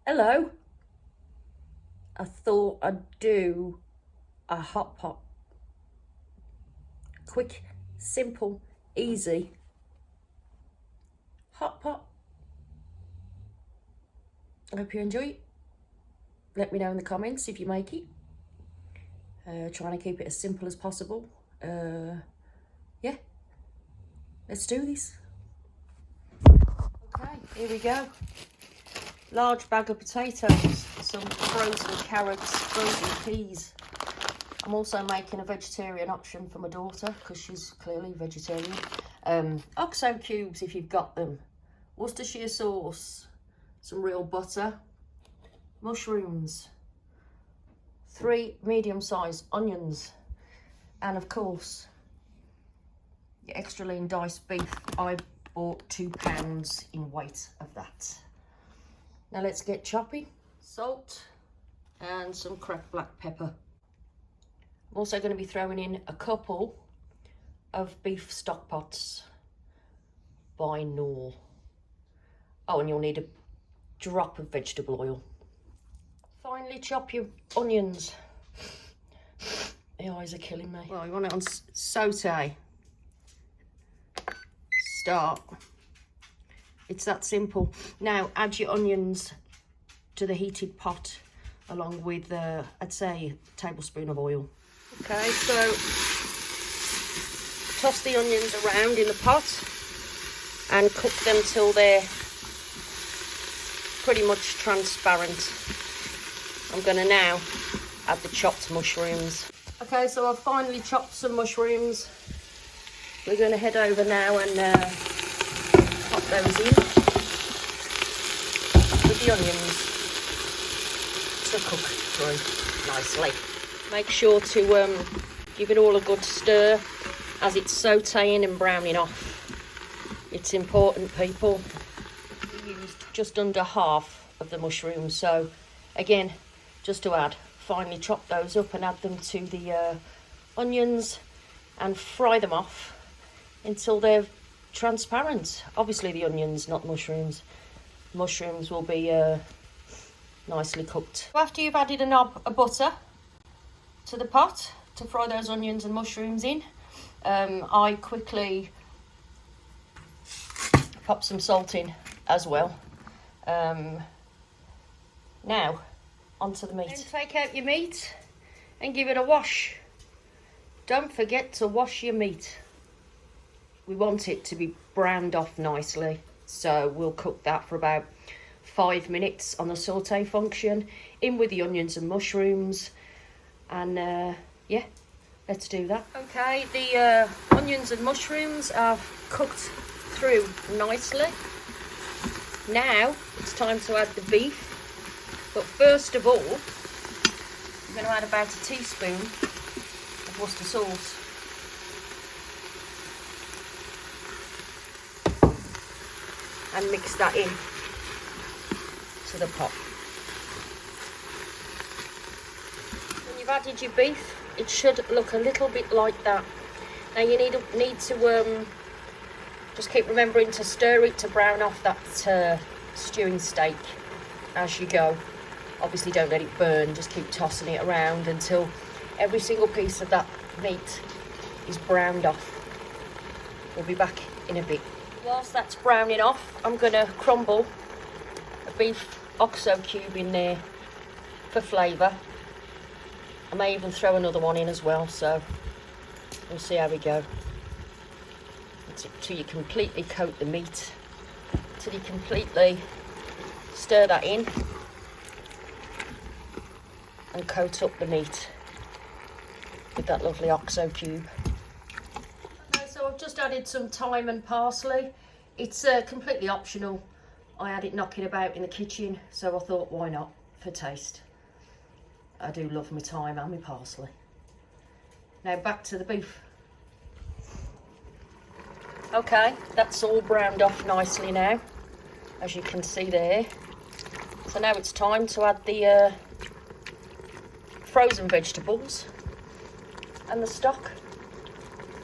Hello. I thought I'd do a hot pot. Quick, simple, easy hot pot. I hope you enjoy it. Let me know in the comments if you make it. Trying to keep it as simple as possible. Yeah, let's do this. Okay, here we go. Large bag of potatoes, some frozen carrots, frozen peas. I'm also making a vegetarian option for my daughter because she's clearly vegetarian. Oxo cubes if you've got them, Worcestershire sauce, some real butter, mushrooms, 3 medium-sized onions, and of course your extra lean diced beef. I bought 2 pounds in weight of that. Now let's get choppy. Salt and some cracked black pepper. I'm also going to be throwing in a couple of beef stock pots by Knorr. Oh, and you'll need a drop of vegetable oil. Finally chop your onions. The eyes are killing me. Well, you want it on saute. Start. It's that simple. Now add your onions to the heated pot along with, I'd say, a tablespoon of oil. Okay, so toss the onions around in the pot and cook them till they're pretty much transparent. I'm going to now add the chopped mushrooms. Okay, so I've finally chopped some mushrooms. We're going to head over now and pop those in with the onions to cook through nicely. Make sure to give it all a good stir as it's sauteing and browning off. It's important, people. We used just under half of the mushrooms, so again, just to add, finally chop those up and add them to the onions and fry them off until they're transparent. Obviously the onions, not mushrooms. Mushrooms will be nicely cooked. After you've added a knob of butter to the pot to fry those onions and mushrooms in, I quickly pop some salt in as well. Now onto the meat. And take out your meat and give it a wash. Don't forget to wash your meat. We want it to be browned off nicely, so we'll cook that for about 5 minutes on the saute function, in with the onions and mushrooms, and yeah, let's do that. Okay, the onions and mushrooms are cooked through nicely. Now it's time to add the beef, but first of all I'm going to add about a teaspoon of Worcester sauce. And mix that in to the pot. When you've added your beef, it should look a little bit like that. Now you need to just keep remembering to stir it to brown off that stewing steak as you go. Obviously don't let it burn, just keep tossing it around until every single piece of that meat is browned off. We'll be back in a bit. Whilst that's browning off, I'm going to crumble a beef oxo cube in there for flavour. I may even throw another one in as well, so we'll see how we go. Until you completely coat the meat, till you completely stir that in and coat up the meat with that lovely oxo cube. So I've just added some thyme and parsley. It's completely optional. I had it knocking about in the kitchen, so I thought, why not, for taste. I do love my thyme and my parsley. Now back to the beef. Okay, that's all browned off nicely now, as you can see there. So now it's time to add the frozen vegetables and the stock.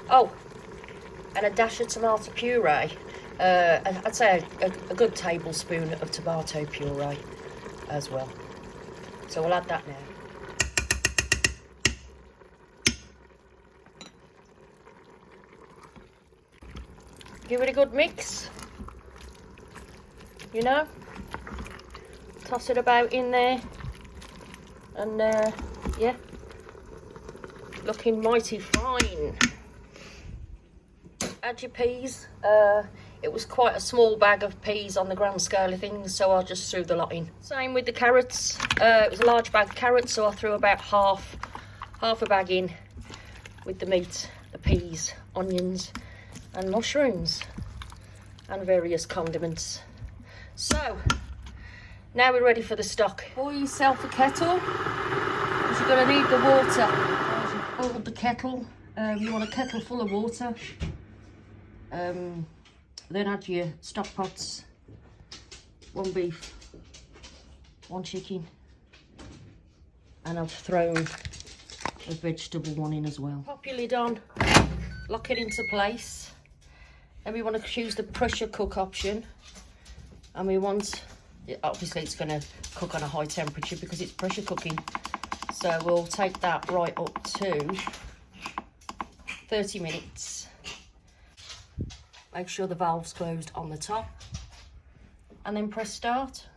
Oh, and a dash of tomato puree. I'd say a good tablespoon of tomato puree. as well. So we'll add that now. Give it a good mix, you know, toss it about in there, and yeah, looking mighty fine. Add your peas. It was quite a small bag of peas on the grand scale of things, so I just threw the lot in. Same with the carrots. It was a large bag of carrots, so I threw about half a bag in with the meat, the peas, onions and mushrooms and various condiments. So now we're ready for the stock. Boil yourself a kettle, because you're going to need the water. As you've boiled the kettle, you want a kettle full of water. Then add your stock pots, 1 beef, 1 chicken, and I've thrown a vegetable one in as well. Pop your lid on, lock it into place. Then we want to choose the pressure cook option, and we want, obviously it's going to cook on a high temperature because it's pressure cooking, so we'll take that right up to 30 minutes. Make sure the valve's closed on the top, and then press start.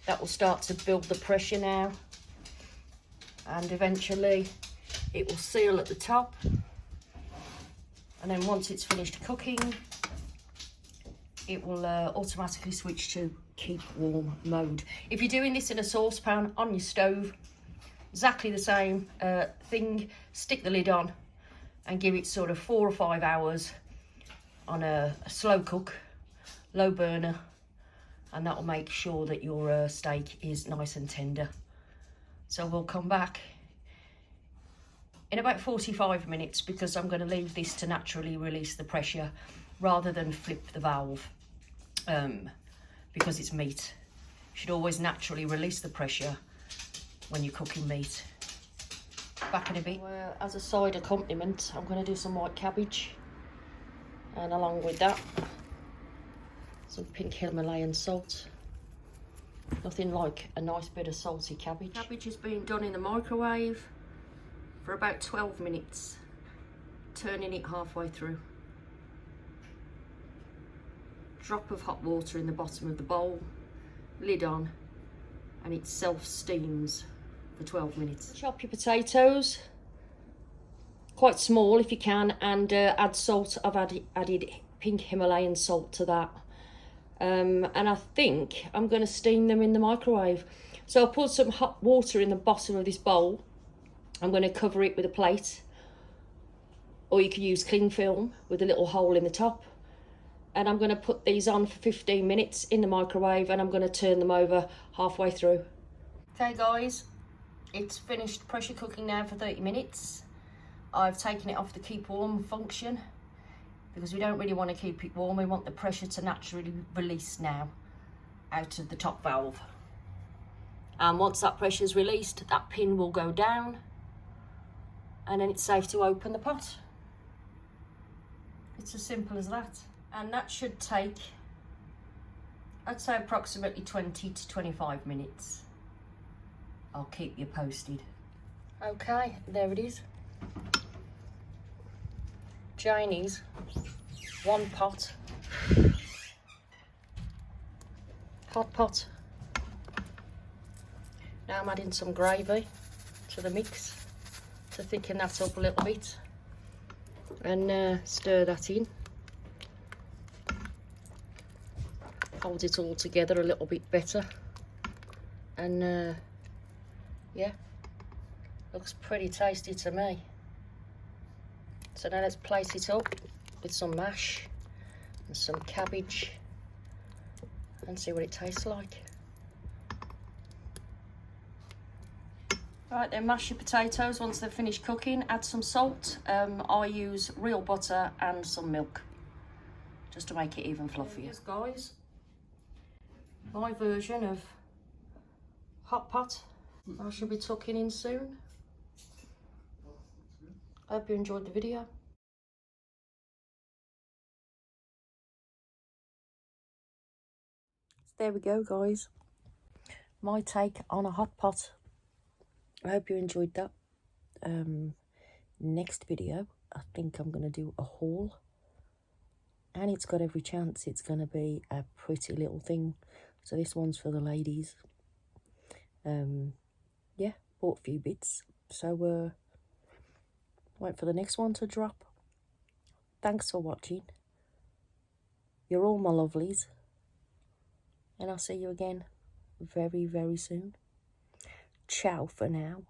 That will start to build the pressure now, and eventually it will seal at the top. And then once it's finished cooking, it will automatically switch to keep warm mode. If you're doing this in a saucepan on your stove, exactly the same thing. Stick the lid on and give it sort of 4 or 5 hours on a slow cook, low burner, and that will make sure that your steak is nice and tender. So we'll come back in about 45 minutes, because I'm going to leave this to naturally release the pressure rather than flip the valve, because it's meat. You should always naturally release the pressure when you're cooking meat. Back in a bit. Well, as a side accompaniment, I'm going to do some white cabbage, and along with that, some pink Himalayan salt. Nothing like a nice bit of salty cabbage. Cabbage is being done in the microwave for about 12 minutes, turning it halfway through. Drop of hot water in the bottom of the bowl, lid on, and it self-steams for 12 minutes. Chop your potatoes, quite small if you can, and add salt. I've added pink Himalayan salt to that. And I think I'm going to steam them in the microwave. So I'll put some hot water in the bottom of this bowl. I'm going to cover it with a plate, or you can use cling film with a little hole in the top. And I'm going to put these on for 15 minutes in the microwave, and I'm going to turn them over halfway through. Okay guys, it's finished pressure cooking now for 30 minutes. I've taken it off the keep warm function, because we don't really want to keep it warm. We want the pressure to naturally release now out of the top valve. And once that pressure is released, that pin will go down, and then it's safe to open the pot. It's as simple as that. And that should take, I'd say, approximately 20 to 25 minutes. I'll keep you posted. Okay, there it is. Chinese, 1 pot, hot pot. Now I'm adding some gravy to the mix to thicken that up a little bit, and stir that in. Hold it all together a little bit better, and yeah, looks pretty tasty to me. So now let's plate it up with some mash and some cabbage and see what it tastes like. Right then, mash your potatoes once they're finished cooking. Add some salt. I use real butter and some milk, just to make it even fluffier. Yes, guys, my version of Hotpot. I shall be tucking in soon. I hope you enjoyed the video. there we go, guys. My take on a hot pot. I hope you enjoyed that. Next video, I think I'm going to do a haul. And it's got every chance it's going to be a pretty little thing. So this one's for the ladies. Yeah, bought a few bits. So, wait for the next one to drop. Thanks for watching. You're all my lovelies. And I'll see you again very, very soon. Ciao for now.